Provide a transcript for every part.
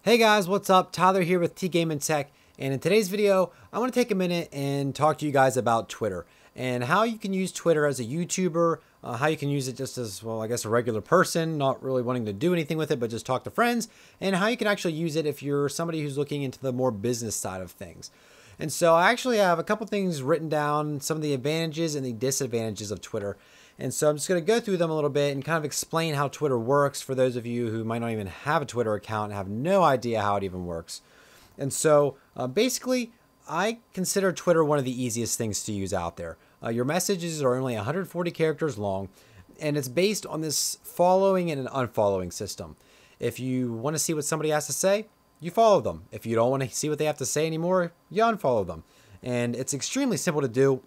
Hey guys, what's up? Tyler here with T Game and Tech, and in today's video, I want to take a minute and talk to you guys about Twitter and how you can use Twitter as a YouTuber, how you can use it just as, well, I guess a regular person, not really wanting to do anything with it, but just talk to friends, and how you can actually use it if you're somebody who's looking into the more business side of things. And so I actually have a couple things written down, some of the advantages and the disadvantages of Twitter. And so I'm just going to go through them a little bit and kind of explain how Twitter works for those of you who might not even have a Twitter account and have no idea how it even works. And so basically, I consider Twitter one of the easiest things to use out there. Your messages are only 140 characters long, and it's based on this following and an unfollowing system. If you want to see what somebody has to say, you follow them. If you don't want to see what they have to say anymore, you unfollow them. And it's extremely simple to do.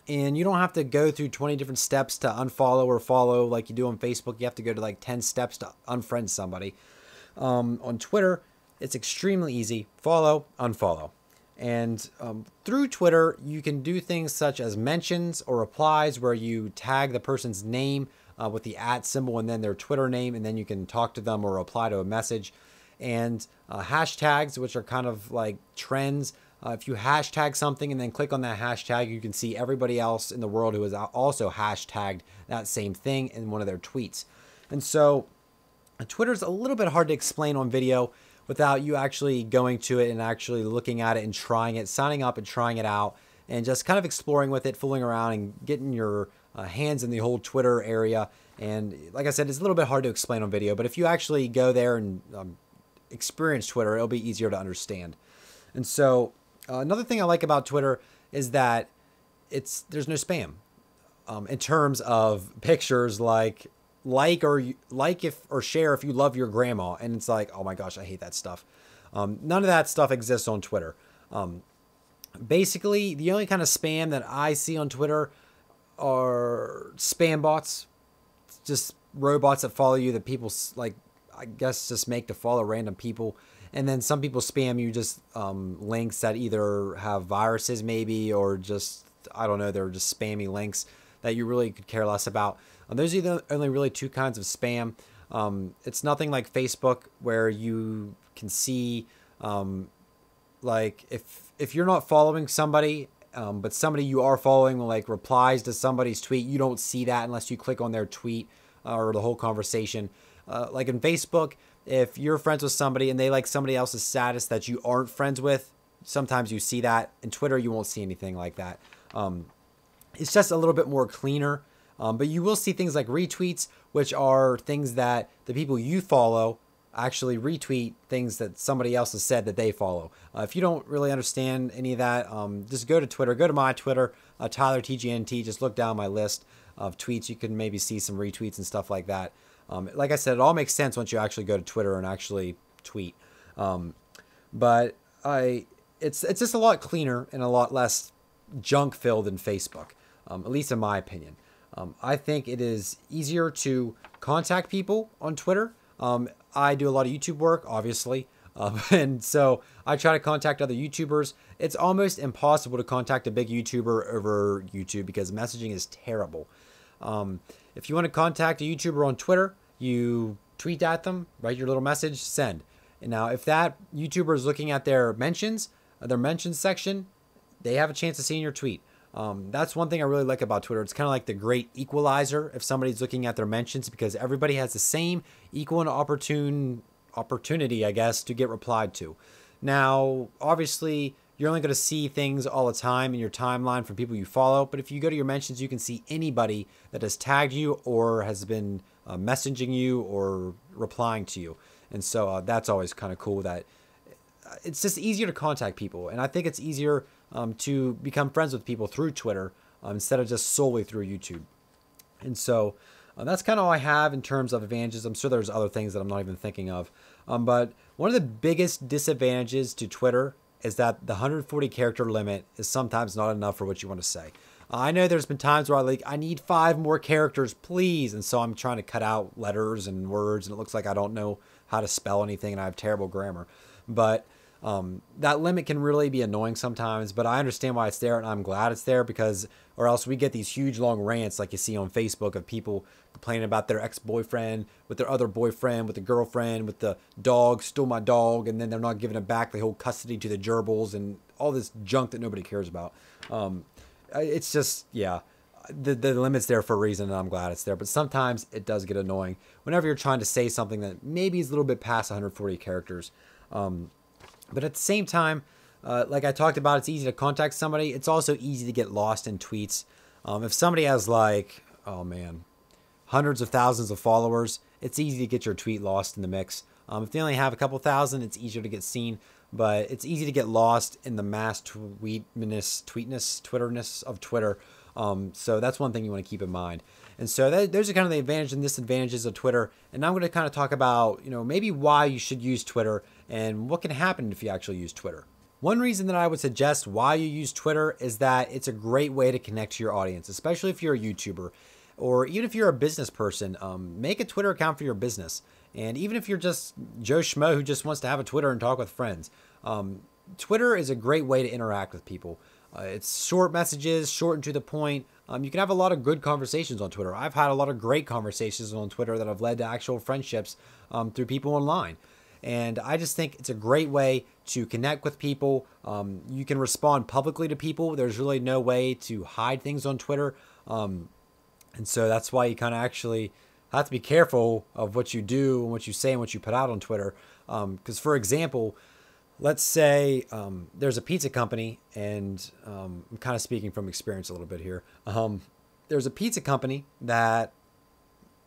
And you don't have to go through 20 different steps to unfollow or follow like you do on Facebook. You have to go to like 10 steps to unfriend somebody. On Twitter, it's extremely easy. Follow, unfollow. And through Twitter, you can do things such as mentions or replies where you tag the person's name with the @ symbol and then their Twitter name, and then you can talk to them or reply to a message. And hashtags, which are kind of like trends. If you hashtag something and then click on that hashtag, you can see everybody else in the world who has also hashtagged that same thing in one of their tweets. And so Twitter's a little bit hard to explain on video without you actually going to it and actually looking at it and trying it, signing up and trying it out, and just kind of exploring with it, fooling around and getting your hands in the whole Twitter area. And like I said, it's a little bit hard to explain on video, but if you actually go there and experience Twitter, it'll be easier to understand. And so another thing I like about Twitter is that there's no spam in terms of pictures like or share if you love your grandma, and it's like, oh my gosh, I hate that stuff. None of that stuff exists on Twitter. Basically, the only kind of spam that I see on Twitter are spam bots, just robots that follow you that people like, I guess, just make to follow random people. And then some people spam you just links that either have viruses maybe, or just, I don't know, they're just spammy links that you really could care less about. Those are the only really two kinds of spam. It's nothing like Facebook where you can see, like if you're not following somebody, but somebody you are following like replies to somebody's tweet, you don't see that unless you click on their tweet or the whole conversation. Like in Facebook, if you're friends with somebody and they like somebody else's status that you aren't friends with, sometimes you see that. In Twitter, you won't see anything like that. It's just a little bit more cleaner. But you will see things like retweets, which are things that the people you follow actually retweet things that somebody else has said that they follow. If you don't really understand any of that, just go to Twitter. Go to my Twitter, Tyler TGNT. Just look down my list of tweets. You can maybe see some retweets and stuff like that. Like I said, it all makes sense once you actually go to Twitter and actually tweet. But it's just a lot cleaner and a lot less junk filled than Facebook, at least in my opinion. I think it is easier to contact people on Twitter. I do a lot of YouTube work, obviously. And so I try to contact other YouTubers. It's almost impossible to contact a big YouTuber over YouTube because messaging is terrible. If you want to contact a YouTuber on Twitter, you tweet at them, write your little message, send. And now, if that YouTuber is looking at their mentions section, they have a chance to see in your tweet. That's one thing I really like about Twitter. It's kind of like the great equalizer if somebody's looking at their mentions, because everybody has the same equal and opportunity, I guess, to get replied to. Now, obviously, you're only going to see things all the time in your timeline from people you follow. But if you go to your mentions, you can see anybody that has tagged you or has been messaging you or replying to you. And so that's always kind of cool that it's just easier to contact people. And I think it's easier to become friends with people through Twitter instead of just solely through YouTube. And so that's kind of all I have in terms of advantages. I'm sure there's other things that I'm not even thinking of. But one of the biggest disadvantages to Twitter is that the 140 character limit is sometimes not enough for what you want to say. I know there's been times where I need 5 more characters, please. And so I'm trying to cut out letters and words, and it looks like I don't know how to spell anything and I have terrible grammar. But That limit can really be annoying sometimes, but I understand why it's there, and I'm glad it's there, because or else we get these huge long rants like you see on Facebook of people complaining about their ex-boyfriend with their other boyfriend, with the girlfriend, with the dog, stole my dog, and then they're not giving it back. They hold custody to the gerbils and all this junk that nobody cares about. It's just, yeah, the limit's there for a reason, and I'm glad it's there. But sometimes it does get annoying whenever you're trying to say something that maybe is a little bit past 140 characters. But at the same time, like I talked about, it's easy to contact somebody. It's also easy to get lost in tweets. If somebody has like, oh man, hundreds of thousands of followers, it's easy to get your tweet lost in the mix. If they only have a couple thousand, it's easier to get seen. But it's easy to get lost in the mass Twitterness of Twitter. So that's one thing you want to keep in mind. And so those are kind of the advantages and disadvantages of Twitter. And now I'm going to kind of talk about, maybe why you should use Twitter and what can happen if you actually use Twitter. One reason that I would suggest why you use Twitter is that it's a great way to connect to your audience, especially if you're a YouTuber or even if you're a business person. Make a Twitter account for your business. And even if you're just Joe Schmo who just wants to have a Twitter and talk with friends, Twitter is a great way to interact with people. It's short messages, short and to the point. You can have a lot of good conversations on Twitter. I've had a lot of great conversations on Twitter that have led to actual friendships through people online. And I just think it's a great way to connect with people. You can respond publicly to people. There's really no way to hide things on Twitter. And so that's why you kind of actually have to be careful of what you do and what you say and what you put out on Twitter. Because, for example, let's say there's a pizza company, and I'm kind of speaking from experience a little bit here. There's a pizza company that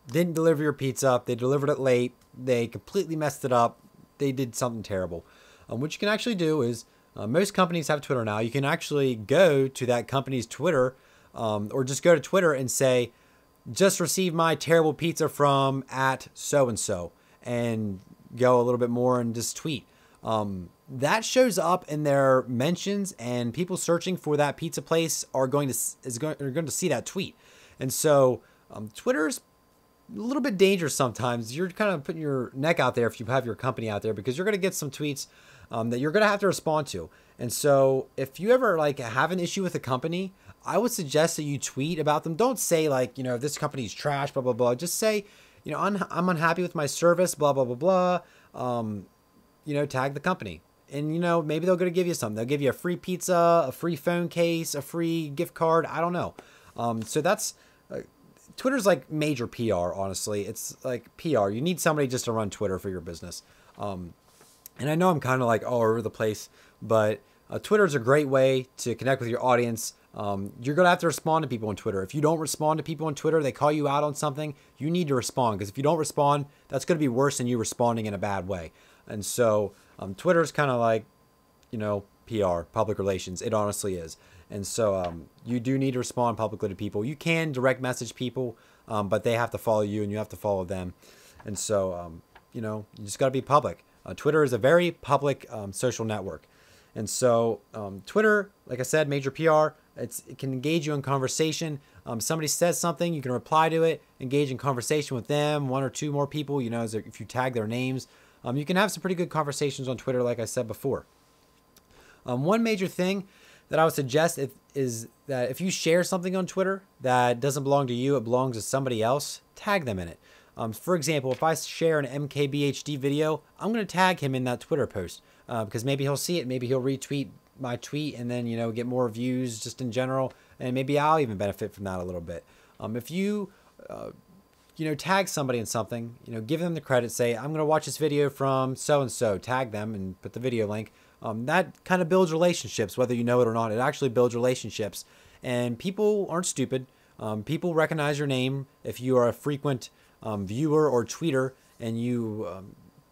didn't deliver your pizza. They delivered it late. They completely messed it up. They did something terrible. What you can actually do is, most companies have Twitter now. You can actually go to that company's Twitter, or just go to Twitter and say, just received my terrible pizza from at so-and-so, and go a little bit more and just tweet. That shows up in their mentions, and people searching for that pizza place are going to see that tweet. And so Twitter's a little bit dangerous sometimes. You're kind of putting your neck out there if you have your company out there, because you're going to get some tweets that you're going to have to respond to. And so if you ever have an issue with a company, I would suggest that you tweet about them. Don't say this company's trash, blah, blah, blah. Just say, I'm unhappy with my service, blah, blah, blah, blah. Tag the company. And, maybe they're going to give you something. They'll give you a free pizza, a free phone case, a free gift card. I don't know. So that's... Twitter's like major PR, honestly. It's like PR. You need somebody just to run Twitter for your business. And I know I'm kind of all over the place, but Twitter is a great way to connect with your audience. You're going to have to respond to people on Twitter. If you don't respond to people on Twitter, they call you out on something, you need to respond. Because if you don't respond, that's going to be worse than you responding in a bad way. And so Twitter is kind of PR, public relations. It honestly is. And so you do need to respond publicly to people. You can direct message people, but they have to follow you and you have to follow them. And so, you just got to be public. Twitter is a very public social network. And so Twitter, like I said, major PR, it can engage you in conversation. Somebody says something, you can reply to it, engage in conversation with them, one or two more people, if you tag their names. You can have some pretty good conversations on Twitter, like I said before. One major thing that I would suggest is that if you share something on Twitter that doesn't belong to you, it belongs to somebody else, tag them in it. For example, if I share an MKBHD video, I'm going to tag him in that Twitter post because maybe he'll see it, maybe he'll retweet my tweet and then, get more views just in general, and maybe I'll even benefit from that a little bit. If you, tag somebody in something, give them the credit, say, I'm going to watch this video from so-and-so, tag them and put the video link. That kind of builds relationships, whether you know it or not. It actually builds relationships. And people aren't stupid. People recognize your name. If you are a frequent viewer or tweeter and you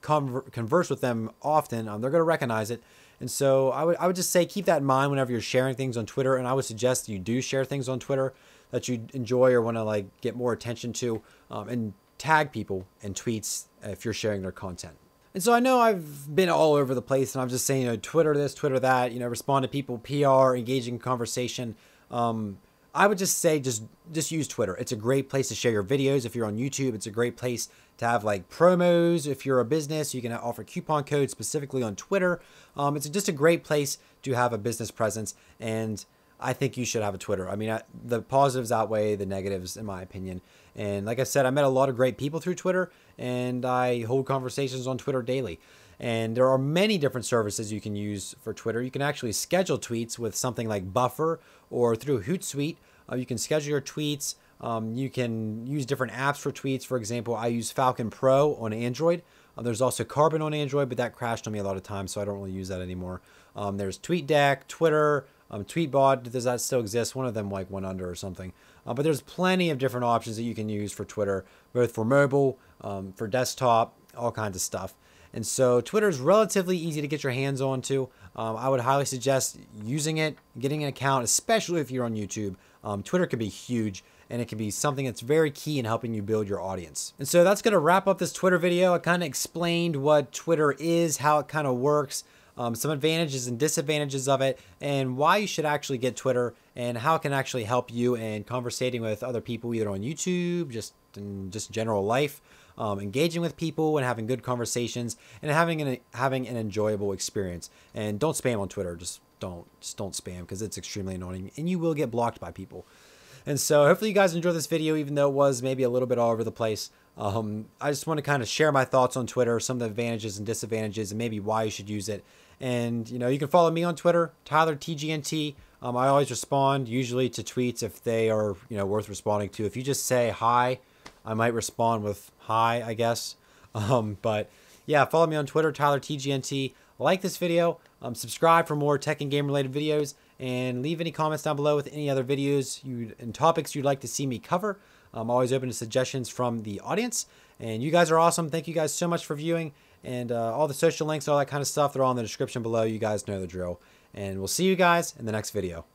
converse with them often, they're going to recognize it. And so I would just say keep that in mind whenever you're sharing things on Twitter. And I would suggest you do share things on Twitter that you enjoy or want to get more attention to, and tag people in tweets if you're sharing their content. And so I know I've been all over the place and I'm just saying, Twitter this, Twitter that, respond to people, PR, engaging conversation. I I would just say just use Twitter. It's a great place to share your videos. If you're on YouTube, it's a great place to have like promos. If you're a business, you can offer coupon codes specifically on Twitter. It's just a great place to have a business presence, and I think you should have a Twitter. I mean, the positives outweigh the negatives, in my opinion. And like I said, I met a lot of great people through Twitter, and I hold conversations on Twitter daily. And there are many different services you can use for Twitter. You can actually schedule tweets with something like Buffer or through Hootsuite. You can schedule your tweets. You can use different apps for tweets. For example, I use Falcon Pro on Android. There's also Carbon on Android, but that crashed on me a lot of times, so I don't really use that anymore. There's TweetDeck, Twitter, Tweetbot. Does that still exist? One of them like went under or something. But there's plenty of different options that you can use for Twitter, both for mobile, for desktop, all kinds of stuff. And so Twitter is relatively easy to get your hands on to. I would highly suggest using it, getting an account, especially if you're on YouTube. Twitter can be huge, and it can be something that's very key in helping you build your audience. And so that's going to wrap up this Twitter video. I kind of explained what Twitter is, how it kind of works, some advantages and disadvantages of it, and why you should actually get Twitter, and how it can actually help you in conversating with other people, either on YouTube, just in general life, engaging with people and having good conversations, and having an enjoyable experience. And don't spam on Twitter. Just don't spam, because it's extremely annoying, and you will get blocked by people. And so hopefully you guys enjoyed this video, even though it was maybe a little bit all over the place. I just want to kind of share my thoughts on Twitter, some of the advantages and disadvantages, and maybe why you should use it. And, you know, you can follow me on Twitter, TylerTGNT. I always respond usually to tweets if they are, you know, worth responding to. If you just say hi, I might respond with hi, I guess. But yeah, follow me on Twitter, TylerTGNT. Like this video, subscribe for more tech and game related videos, and leave any comments down below with any other videos and topics you'd like to see me cover. I'm always open to suggestions from the audience, and you guys are awesome. Thank you guys so much for viewing, and all the social links, all that kind of stuff, they're all in the description below. You guys know the drill, and we'll see you guys in the next video.